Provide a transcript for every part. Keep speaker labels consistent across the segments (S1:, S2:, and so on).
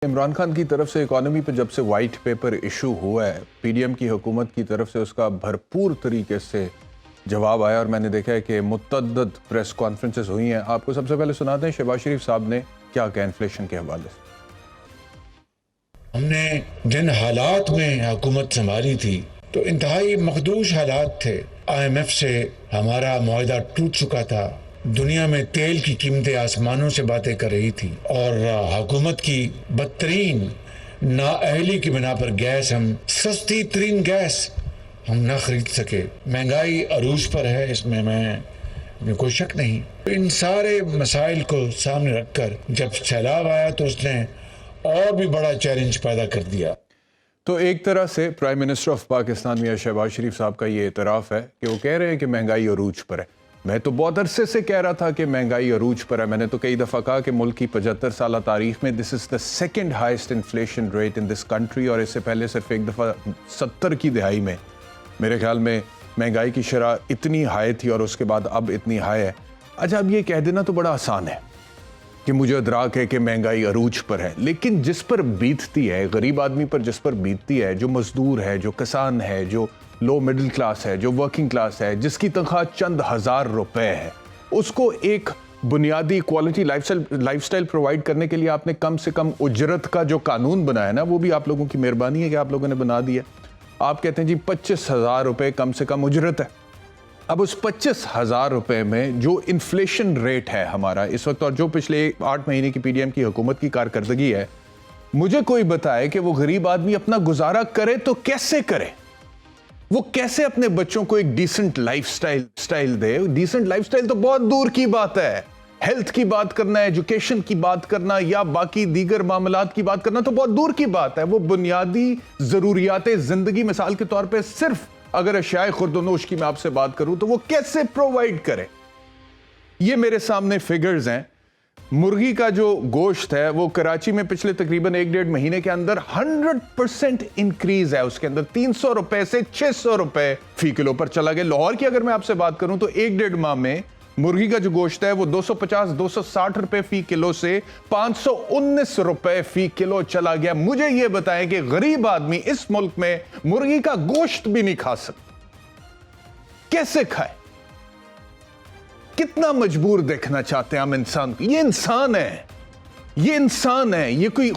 S1: इमरान खान की तरफ से इकॉनमी पर जब से वाइट पेपर इशू हुआ है, पीडीएम की हुकूमत की तरफ से उसका भरपूर तरीके से जवाब आया और मैंने देखा है कि मुतअद्दिद प्रेस कॉन्फ्रेंसेस हुई हैं। आपको सबसे पहले सुनाते हैं शहबाज शरीफ साहब ने क्या कहा इन्फ्लेशन के हवाले से।
S2: हमने जिन हालात में हुकूमत संभाली थी तो इंतहाई मखदूश हालात थे। IMF से हमारा मुआहदा टूट चुका था, दुनिया में तेल की कीमतें आसमानों से बातें कर रही थी और हुकूमत की बदतरीन नाअहली की बिना पर गैस, हम सस्ती तरीन गैस हम ना खरीद सके। महंगाई अरूज पर है, इसमें मैं कोई शक नहीं। इन सारे मसाइल को सामने रखकर जब सैलाब आया तो उसने और भी बड़ा चैलेंज पैदा कर दिया।
S1: तो एक तरह से प्राइम मिनिस्टर ऑफ पाकिस्तान मियां शहबाज शरीफ साहब का ये एतराफ़ है कि वो कह रहे हैं कि महंगाई अरूज पर है। मैं तो बहुत अरसे से कह रहा था कि महंगाई अरूज पर है। मैंने तो कई दफ़ा कहा कि मुल्क की 75 साल तारीख में this is the second highest inflation rate in this country, और इससे पहले सिर्फ एक दफ़ा 70 की दिहाई में मेरे ख्याल में महंगाई की शरह इतनी हाई थी और उसके बाद अब इतनी हाई है। अच्छा, अब ये कह देना तो बड़ा आसान है कि मुझे इदराक है कि महंगाई अरूज पर है, लेकिन जिस पर बीतती है, गरीब आदमी पर जिस पर बीतती है, जो मजदूर है, जो किसान है, जो लो मिडिल क्लास है, जो वर्किंग क्लास है, जिसकी तनख्वाह चंद हज़ार रुपए है, उसको एक बुनियादी क्वालिटी लाइफस्टाइल प्रोवाइड करने के लिए आपने कम से कम उजरत का जो कानून बनाया ना, वो भी आप लोगों की मेहरबानी है कि आप लोगों ने बना दिया। आप कहते हैं जी 25,000 रुपये कम से कम उजरत है। अब उस 25,000 रुपये में जो इन्फ्लेशन रेट है हमारा इस वक्त और जो पिछले 8 महीने की पीडीएम की हुकूमत की कारकर्दगी है, मुझे कोई बताए कि वो गरीब आदमी अपना गुजारा करे तो कैसे करे, वो कैसे अपने बच्चों को एक डिसेंट लाइफस्टाइल दे। डिसेंट लाइफस्टाइल तो बहुत दूर की बात है, हेल्थ की बात करना, एजुकेशन की बात करना या बाकी दीगर मामलात की बात करना तो बहुत दूर की बात है। वो बुनियादी जरूरियात जिंदगी, मिसाल के तौर पे सिर्फ अगर अशाए खुर्दनोश की मैं आपसे बात करूं तो वो कैसे प्रोवाइड करे। ये मेरे सामने फिगर्स हैं। मुर्गी का जो गोश्त है वो कराची में पिछले तकरीबन 1-1.5 महीने के अंदर 100% इंक्रीज है, उसके अंदर 300 रुपए से 600 रुपए फी किलो पर चला गया। लाहौर की अगर मैं आपसे बात करूं तो 1-1.5 माह में मुर्गी का जो गोश्त है वो 250-260 रुपए फी किलो से 519 रुपए फी किलो चला गया। मुझे ये बताएं कि गरीब आदमी इस मुल्क में मुर्गी का गोश्त भी नहीं खा सकता, कैसे खाए? कितना मजबूर देखना चाहते हैं हम इंसान को? ये इंसान है, ये इंसान है, ये कोई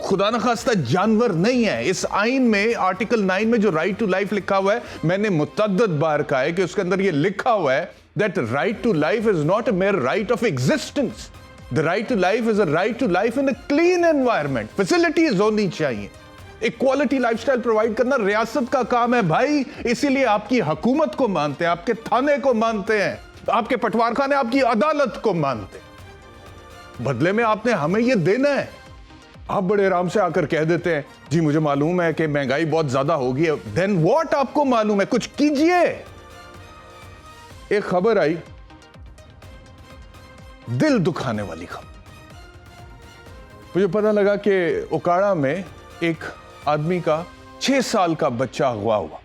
S1: खुदा न खास्ता जानवर नहीं है। इस आइन में आर्टिकल 9 में जो राइट टू लाइफ लिखा हुआ है, मैंने मुतअद्दिद बार कहा है कि उसके अंदर ये लिखा हुआ है that right to life is not a mere right of existence. The right to life is a right to life in a clean environment. Facilities होनी चाहिए। एक क्वालिटी लाइफस्टाइल प्रोवाइड करना रियासत का काम है भाई, इसीलिए आपकी हुकूमत को मानते हैं, आपके थाने को मानते हैं, आपके पटवार खाने आपकी अदालत को मानते हैं। बदले में आपने हमें यह देना है। आप बड़े आराम से आकर कह देते हैं जी मुझे मालूम है कि महंगाई बहुत ज्यादा होगी है। Then what? आपको मालूम है, कुछ कीजिए। एक खबर आई, दिल दुखाने वाली खबर। मुझे पता लगा कि उकाड़ा में एक आदमी का 6 साल का बच्चा अगवा हुआ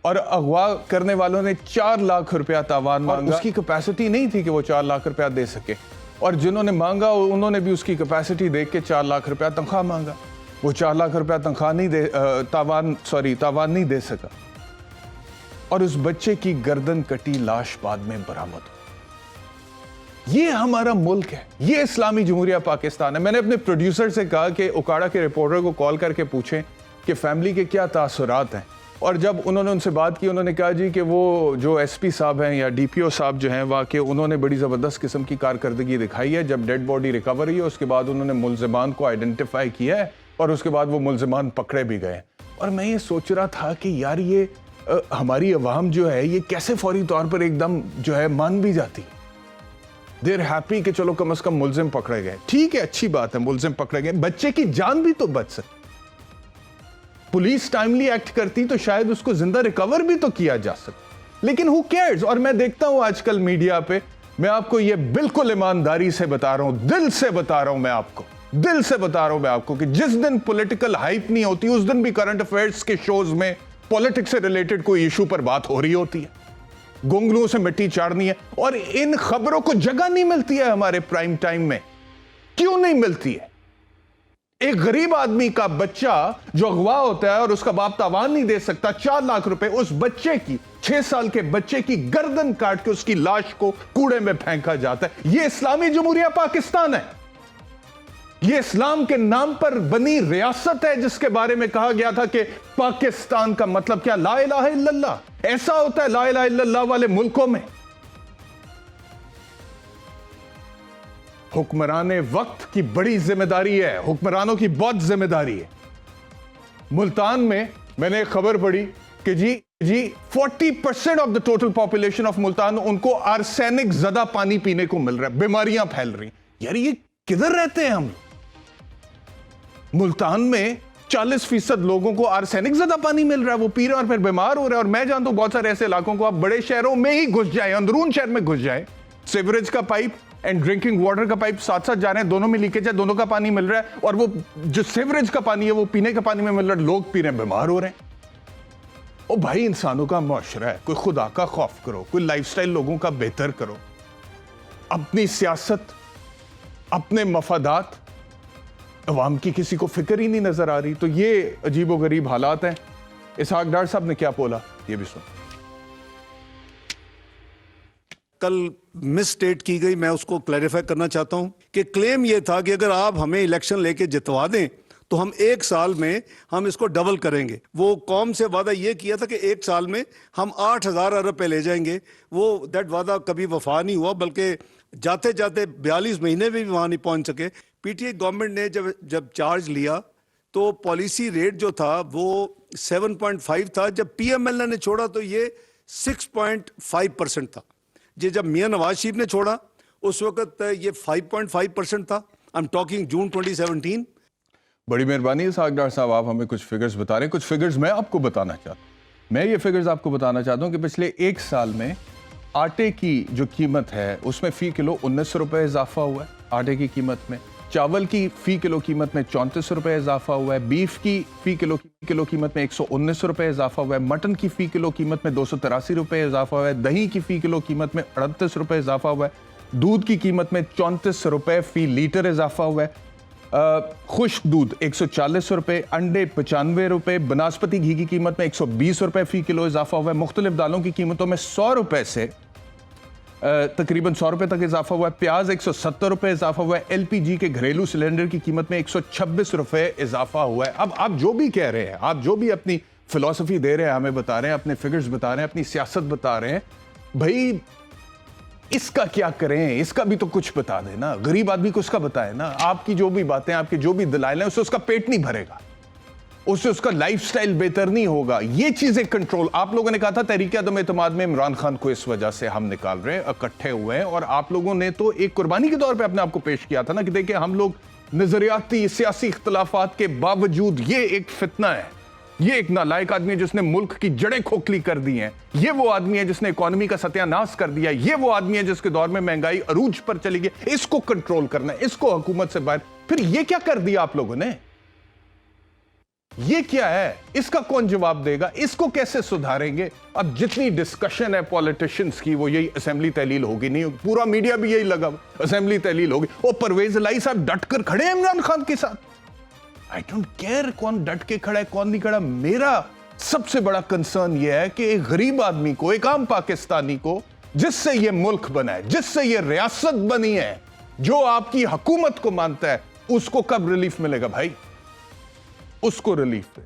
S1: और अगवा करने वालों ने 4 लाख रुपया तावान मांगा। उसकी कैपेसिटी नहीं थी कि वो 4 लाख रुपया दे सके, और जिन्होंने मांगा उन्होंने भी उसकी कैपेसिटी देख के 4 लाख रुपया तनख्वाह मांगा। वो 4 लाख रुपया तनख्वाह नहीं दे तावान नहीं दे सका और उस बच्चे की गर्दन कटी लाश बाद में बरामद हुई। ये हमारा मुल्क है, ये इस्लामी जमहूरिया पाकिस्तान है। मैंने अपने प्रोड्यूसर से कहा कि उकाड़ा के रिपोर्टर को कॉल करके पूछें कि फैमिली के क्या तासुरात हैं, और जब उन्होंने उनसे बात की उन्होंने कहा जी कि वो जो एसपी साहब हैं या डीपीओ साहब जो हैं वहाँ के, उन्होंने बड़ी ज़बरदस्त किस्म की कारकर्दगी दिखाई है। जब डेड बॉडी रिकवर हुई है उसके बाद उन्होंने मुलजिमान को आइडेंटिफाई किया है और उसके बाद वो मुलजिमान पकड़े भी गए। और मैं ये सोच रहा था कि यार ये हमारी अवाम जो है ये कैसे फौरी तौर पर एकदम जो है मान भी जाती है। देर हैप्पी कि चलो कम से कम मुलजिम पकड़े गए, ठीक है, अच्छी बात है, मुलजिम पकड़े गए, बच्चे की जान भी तो बच सकती। पुलिस टाइमली एक्ट करती तो शायद उसको जिंदा रिकवर भी तो किया जा सकता, लेकिन हु केयर्स। और मैं देखता हूं आजकल मीडिया पे, मैं आपको ये बिल्कुल ईमानदारी से बता रहा हूं, दिल से बता रहा हूं, मैं आपको दिल से बता रहा हूं मैं आपको कि जिस दिन पॉलिटिकल हाइप नहीं होती उस दिन भी करंट अफेयर्स के शोज में पॉलिटिक्स से रिलेटेड कोई इशू पर बात हो रही होती है। गोंगलुओं से मिट्टी चाड़नी है, और इन खबरों को जगह नहीं मिलती है हमारे प्राइम टाइम में। क्यों नहीं मिलती है? एक गरीब आदमी का बच्चा जो अगवा होता है और उसका बाप तावान नहीं दे सकता, 4 लाख रुपए उस बच्चे की, 6 साल के बच्चे की गर्दन काट के उसकी लाश को कूड़े में फेंका जाता है। यह इस्लामी जमहूरिया पाकिस्तान है। यह इस्लाम के नाम पर बनी रियासत है जिसके बारे में कहा गया था कि पाकिस्तान का मतलब क्या, ला इलाहा इल्लल्लाह। ऐसा होता है ला इलाहा इल्लल्लाह वाले मुल्कों में। हुक्मराने वक्त की बड़ी जिम्मेदारी है, हुक्मरानों की बहुत जिम्मेदारी है। मुल्तान में मैंने एक खबर पढ़ी कि जी 40% of the total population of Multan, उनको आर्सेनिक ज्यादा पानी पीने को मिल रहा है, बीमारियां फैल रही। यार ये किधर रहते हैं हम? मुल्तान में 40% लोगों को आर्सेनिक ज्यादा पानी मिल रहा है, वो पी रहे हैं और फिर बीमार हो रहे हैं। और मैं जानता हूं बहुत सारे ऐसे इलाकों को, आप बड़े शहरों में ही घुस जाए, अंदरून शहर में घुस जाए, सीवरेज का पाइप एंड ड्रिंकिंग वाटर का पाइप साथ साथ जा रहे हैं, दोनों में लीकेज है, दोनों का पानी मिल रहा है, और वो जो सीवरेज का पानी है वो पीने का पानी में मिल रहा है, लोग पी रहे हैं, बीमार हो रहे हैं। ओ भाई, इंसानों का मुआशरा है, कोई खुदा का खौफ करो, कोई लाइफस्टाइल लोगों का बेहतर करो। अपनी सियासत, अपने मफादात, अवाम की किसी को फिक्र ही नहीं नजर आ रही। तो ये अजीबोगरीब हालात हैं। इसहाक डार साहब ने क्या बोला, ये भी सुन।
S3: कल मिस स्टेट की गई, मैं उसको क्लैरिफाई करना चाहता हूं कि क्लेम यह था कि अगर आप हमें इलेक्शन लेके जितवा दें तो हम 1 साल में हम इसको डबल करेंगे। वो कौम से वादा ये किया था कि 1 साल में हम 8,000 अरब पे ले जाएंगे। वो दैट वादा कभी वफा नहीं हुआ, बल्कि जाते जाते 42 महीने में भी वहां नहीं पहुंच सके। पीटीआई गवर्नमेंट ने जब चार्ज लिया तो पॉलिसी रेट जो था वो 7.5 था। जब पीएमएल ने छोड़ा तो ये 6.5% था। ये जब मियां नवाज शरीफ ने छोड़ा उस वक्त ये 5.5% था। आई एम टॉकिंग जून 2017।
S1: बड़ी मेहरबानी इसहाक डार साहब, आप हमें कुछ फिगर्स बता रहे हैं। कुछ फिगर्स मैं आपको बताना चाहता हूं। मैं ये फिगर्स आपको बताना चाहता हूं कि पिछले 1 साल में आटे की जो कीमत है उसमें फी किलो 19 रुपए इजाफा हुआ है आटे की कीमत में। चावल की फी किलो कीमत में 34 रुपए इजाफा हुआ है। बीफ की फी किलो कीमत में 119 रुपए इजाफा हुआ है। मटन की फी किलो कीमत में 283 रुपए इजाफा हुआ है। दही की फी किलो कीमत में 38 रुपए इजाफा हुआ है। दूध की कीमत में 34 रुपए फी लीटर इजाफा हुआ है। खुश्क दूध 140 रुपए, अंडे 95 रुपए, बनास्पति घी की कीमत में 120 रुपए फी किलो इजाफा हुआ है। मुख्तलिफ दालों की कीमतों में 100 रुपए से तकरीबन 100 रुपए तक इजाफा हुआ है। प्याज 170 रुपए इजाफा हुआ है। एलपीजी के घरेलू सिलेंडर की कीमत में 126 रुपए इजाफा हुआ है। अब आप जो भी कह रहे हैं, आप जो भी अपनी फिलॉसफी दे रहे हैं, हमें बता रहे हैं, अपने फिगर्स बता रहे हैं, अपनी सियासत बता रहे हैं, भाई इसका क्या करें? इसका भी तो कुछ बता देना। गरीब आदमी को उसका बताए ना। आपकी जो भी बातें, आपके जो भी दलाइल हैं, उससे उसका पेट नहीं भरेगा, उससे उसका लाइफस्टाइल बेहतर नहीं होगा। ये चीजें कंट्रोल, आप लोगों ने कहा था तहरीक अदम एतमाद में इमरान खान को इस वजह से हम निकाल रहे हैं, इकट्ठे हुए हैं, और आप लोगों ने तो एक कुर्बानी के तौर पे अपने आप को पेश किया था ना कि देखिए हम लोग नजरियाती सियासी इख्तलाफात के बावजूद, ये एक फितना है, ये एक नालायक आदमी है जिसने मुल्क की जड़ें खोखली कर दी हैं, ये वो आदमी है जिसने इकोनॉमी का सत्यानाश कर दिया, ये वो आदमी है जिसके दौर में महंगाई अरूज पर चली गई। इसको कंट्रोल करना है, इसको हुकूमत से बाहर। फिर ये क्या कर दिया आप लोगों ने? ये क्या है? इसका कौन जवाब देगा? इसको कैसे सुधारेंगे? अब जितनी डिस्कशन है पॉलिटिशियंस की, वो यही असेंबली तहलील होगी, नहीं पूरा मीडिया भी यही लगा, असेंबली तहलील होगी। और परवेज इलाही साहब डट कर खड़े हैं इमरान खान के साथ। आई डोंट केयर कौन डट के खड़ा है, कौन नहीं खड़ा। मेरा सबसे बड़ा कंसर्न यह है कि एक गरीब आदमी को, एक आम पाकिस्तानी को, जिससे यह मुल्क बना है, जिससे यह रियासत बनी है, जो आपकी हुकूमत को मानता है, उसको कब रिलीफ मिलेगा भाई? उसको रिलीफ दे।